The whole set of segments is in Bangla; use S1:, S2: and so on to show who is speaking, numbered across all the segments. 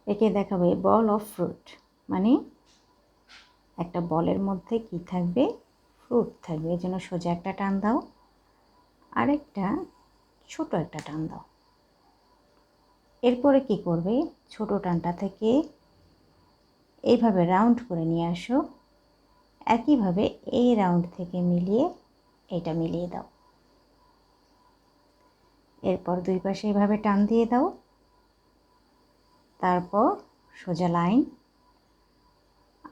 S1: একে দেখাবো বল অফ ফ্রুট, মানে একটা বলের মধ্যে কি থাকবে, ফ্রুট থাকবে। এই জন্য সোজা একটা টান দাও, আরেকটা ছোট একটা টান দাও। এরপরে কি করবে, ছোট টানটা থেকে এইভাবে রাউন্ড করে নিয়ে আসো, একইভাবে এই রাউন্ড থেকে মিলিয়ে এটা মিলিয়ে দাও। এরপর দুই পাশে এইভাবে টান দিয়ে দাও, তারপর সোজা লাইন,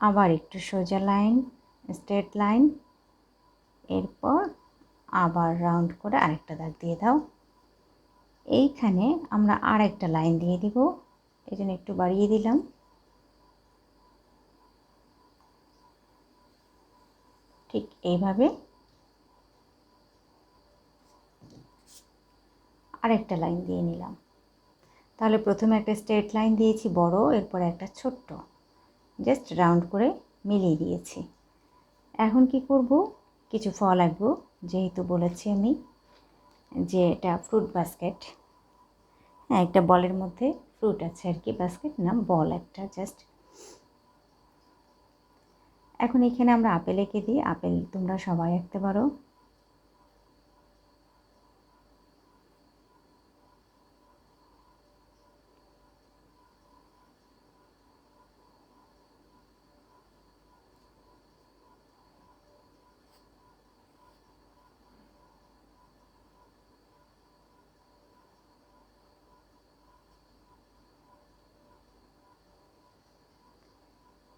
S1: আবার একটু সোজা লাইন, স্ট্রেট লাইন, এরপর আবার রাউন্ড করে আরেকটা দাগ দিয়ে দাও। এইখানে আমরা আরেকটা লাইন দিয়ে দিব, এই জন্য একটু বাড়িয়ে দিলাম। ঠিক এইভাবে আরেকটা লাইন দিয়ে নিলাম। তাহলে প্রথমে একটা স্ট্রেট লাইন দিয়েছি বড়, এরপর একটা ছোট্ট, জাস্ট রাউন্ড করে মিলিয়ে দিয়েছি। এখন কি করব, কিছু ফল আঁকবো, যেহেতু বলেছি আমি যে এটা ফ্রুট বাস্কেট। হ্যাঁ, একটা বলের মধ্যে ফ্রুট আছে আর কি, বাস্কেট না, বল একটা জাস্ট। এখন এখানে আমরা আপেল এঁকে দিই, আপেল তোমরা সবাই আঁকতে পারো।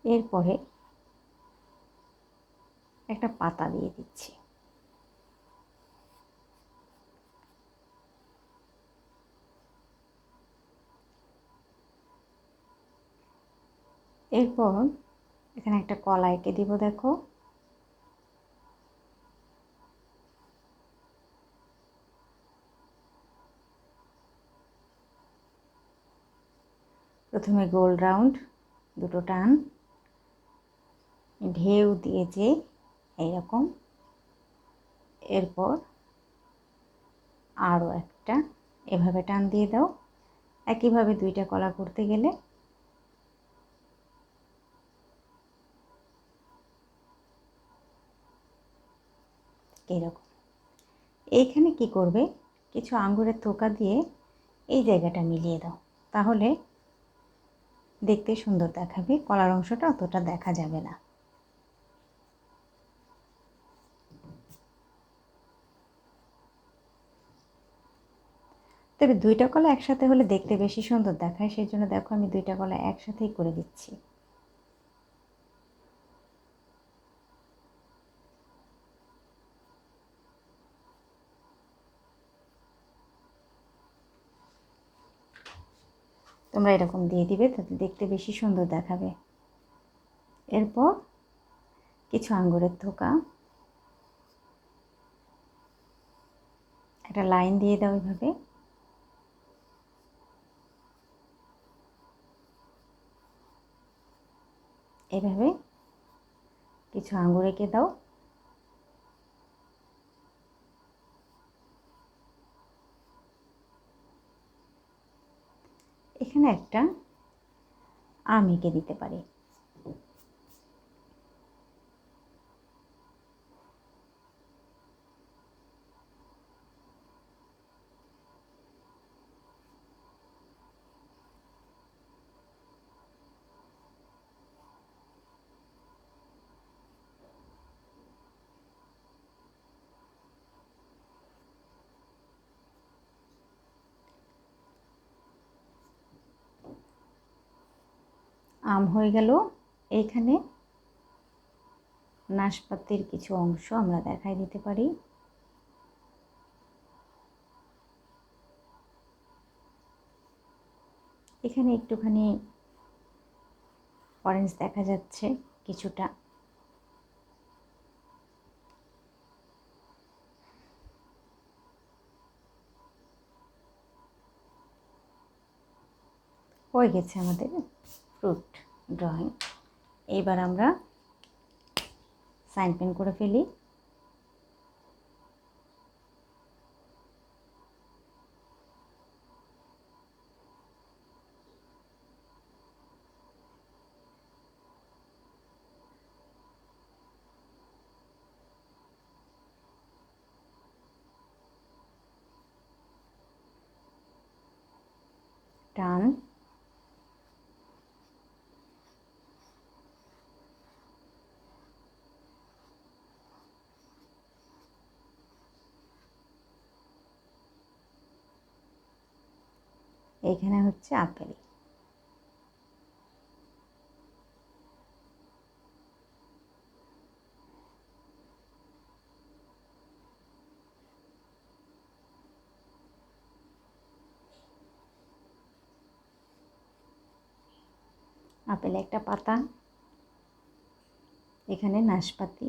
S1: এরপরে একটা পাতা দিয়ে দিচ্ছি। এরপর এখানে একটা কলা এঁকে দিব, দেখো। প্রথমে গোল রাউন্ড, দুটো টান, ঢেউ দিয়ে যে এইরকম, এরপর আরও একটা এভাবে টান দিয়ে দাও। একইভাবে দুইটা কলা করতে গেলে এরকম। এইখানে কি করবে, কিছু আঙ্গুরের থোকা দিয়ে এই জায়গাটা মিলিয়ে দাও, তাহলে দেখতে সুন্দর দেখাবে, কলার অংশটা অতটা দেখা যাবে না। তবে দুইটা কলা একসাথে হলে দেখতে বেশি সুন্দর দেখায়, সেই জন্য দেখো আমি দুইটা কলা একসাথেই করে দিচ্ছি। তোমরা এরকম দিয়ে দিবে, তাতে দেখতে বেশি সুন্দর দেখাবে। এরপর কিছু আঙ্গুরের থোকা, একটা লাইন দিয়ে দাও এইভাবে। এভাবে কিছু আঙ্গুর এঁকে দাও। এখানে একটা আম এঁকে দিতে পারি। আম হয়ে গেল। এইখানে নাশপাতির কিছু অংশ আমরা দেখাই দিতে পারি। এখানে একটুখানি অরেঞ্জ দেখা যাচ্ছে কিছুটা। হয়ে গেছে আমাদের ফ্রুট ড্রয়িং। এইবার আমরা সাইন পেন করে ফেলি। টান, এখানে হচ্ছে আপেল। আপেল একটা পাতা, এখানে নাশপাতি।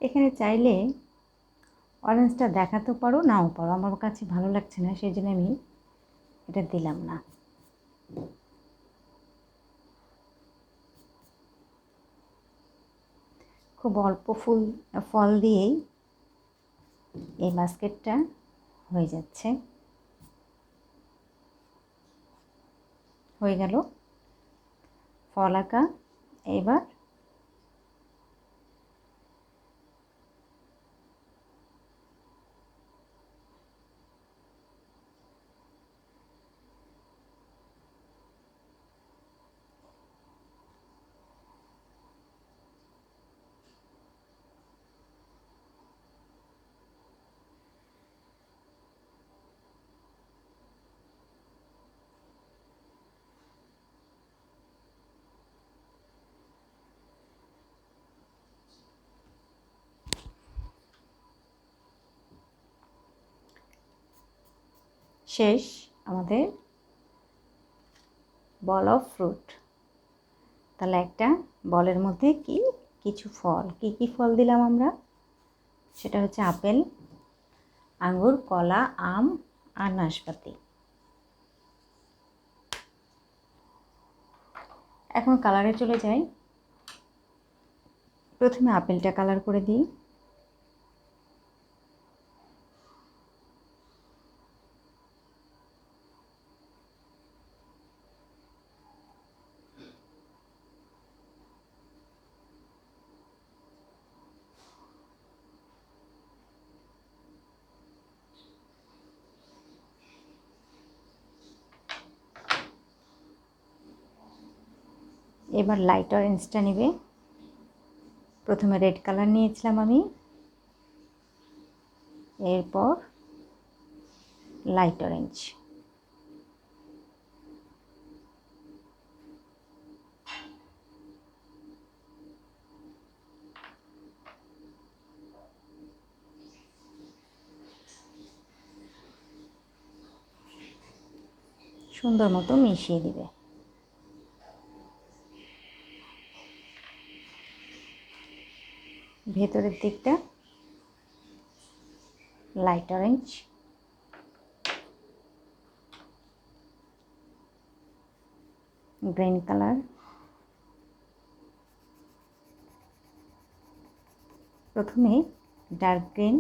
S1: এখানে চাইলে অরেঞ্জটা দেখাতেও পারো, নাও পারো, আমার কাছে ভালো লাগছে না সেই জন্য আমি এটা দিলাম না। খুব অল্প ফল দিয়েই এই বাস্কেটটা হয়ে যাচ্ছে। হয়ে গেল ফল আঁকা। এবার শেষ আমাদের বল অফ ফ্রুট। তাহলে একটা বলের মধ্যে কিছু ফল, কি ফল দিলাম আমরা, সেটা হচ্ছে আপেল, আঙ্গুর, কলা, আম আর নাশপাতি। এখন কালারে চলে যাই। প্রথমে আপেলটা কালার করে দিই। এবার লাইট অরেঞ্জটা নেবে। প্রথমে রেড কালার নিয়েছিলাম আমি, এরপর লাইট অরেঞ্জ। সুন্দর মতো মিশিয়ে দিবে। ভেতরের দিকটা লাইট অরেঞ্জ, গ্রিন কালার, প্রথমে ডার্ক গ্রিন,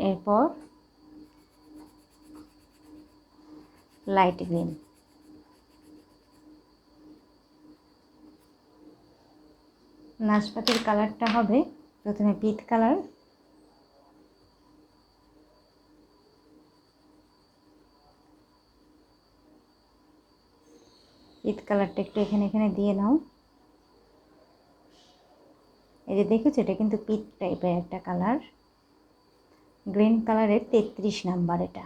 S1: এরপর লাইট গ্রিন। নাশপাতির কালারটা হবে প্রথমে পিট কালার, পিট কালারটা একটু এখানে এখানে দিয়ে নাও। এই যে দেখেছো, এটা কিন্তু পিট টাইপের একটা কালার। গ্রিন কালারের 33 নাম্বার এটা।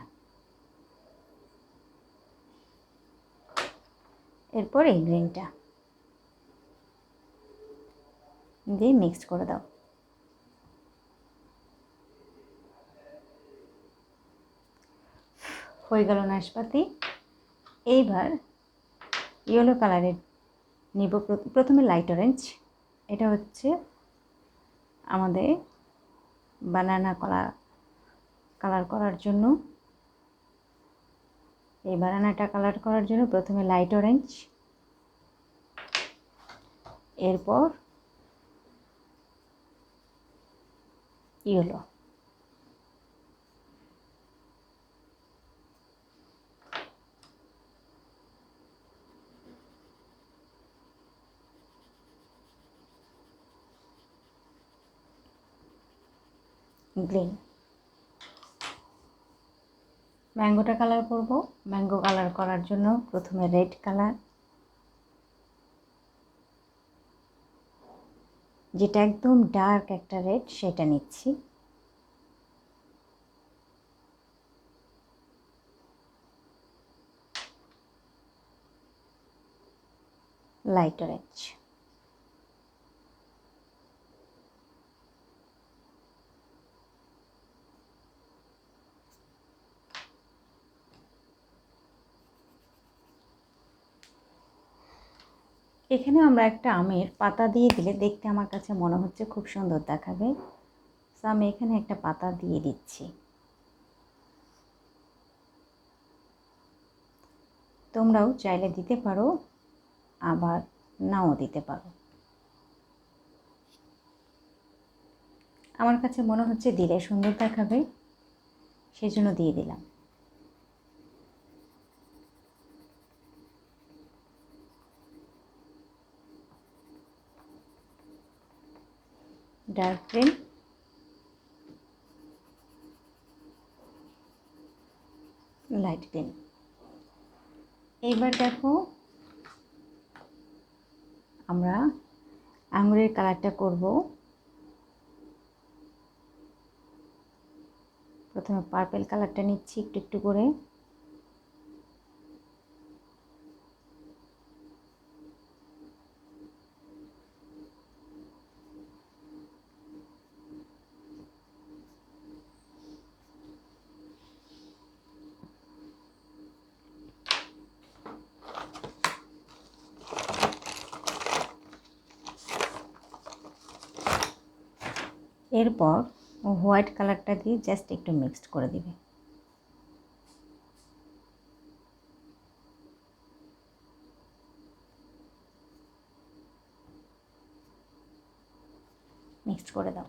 S1: এরপর এই গ্রিনটা দিয়ে মিক্স করে দাও। হয়ে গেল নাশপাতি। এইবার ইয়েলো কালারের নিব, প্রথমে লাইট অরেঞ্জ। এটা হচ্ছে আমাদের বানানা কালার করার জন্য। এই বানানাটা কালার করার জন্য প্রথমে লাইট অরেঞ্জ, এরপর ইয়েলো। গ্রিন। ম্যাঙ্গোটা কালার করব। ম্যাঙ্গো কালার করার জন্য প্রথমে রেড কালার, যেটা একদম ডার্ক একটা রেড, সেটা নিচ্ছি। Light orange. এখানে আমরা একটা আমের পাতা দিয়ে দিলে দেখতে আমার কাছে মনে হচ্ছে খুব সুন্দর দেখাবে। তো আমি এখানে একটা পাতা দিয়ে দিচ্ছি। তোমরাও চাইলে দিতে পারো, আবার নাও দিতে পারো। আমার কাছে মনে হচ্ছে দিলে সুন্দর দেখাবে, সেজন্য দিয়ে দিলাম। Dark green, light green. এইবার দেখো আমরা আঙুরের কালারটা করব। প্রথমে পার্পল কালারটা নিচ্ছি একটু একটু করে। এরপর হোয়াইট কালারটা দিয়ে জাস্ট একটু মিক্সড করে দিবে। মিক্সড করে দাও।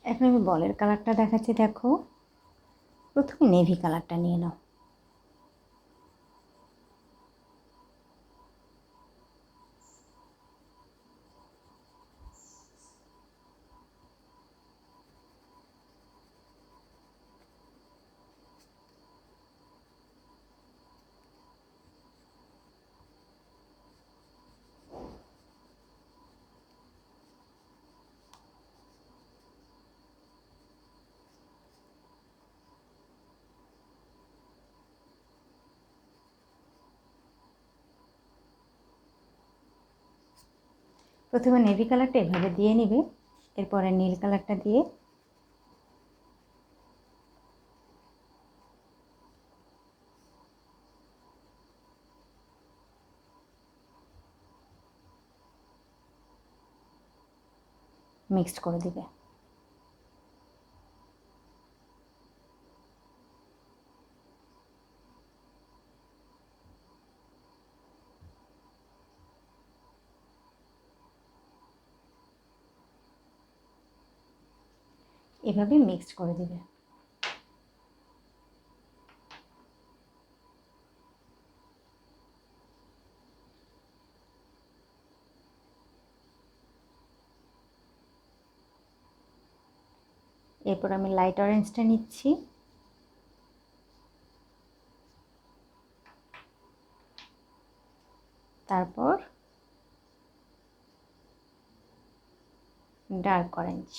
S1: এখন আমি বলের কালারটা দেখাচ্ছি, দেখো। প্রথমে নেভি কালারটা নিয়ে নাও। প্রথমে নেভি কালারটা এভাবে দিয়ে নিবে, এরপরে নীল কালারটা দিয়ে মিক্সড করে দিবে। এভাবে মিক্সড করে দিবে। এরপর আমি লাইট অরেঞ্জটা নিচ্ছি। তারপর ডার্ক অরেঞ্জ।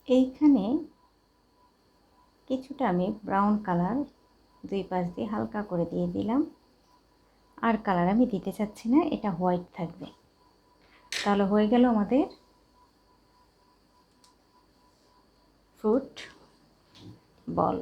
S1: এইখানে কিছুটা আমি ব্রাউন কালার দুই পাশ দিয়ে হালকা করে দিয়ে দিলাম। আর কালার আমি দিতে চাচ্ছি না, এটা হোয়াইট থাকবে। তাহলে হয়ে গেল আমাদের ফ্রুট বল।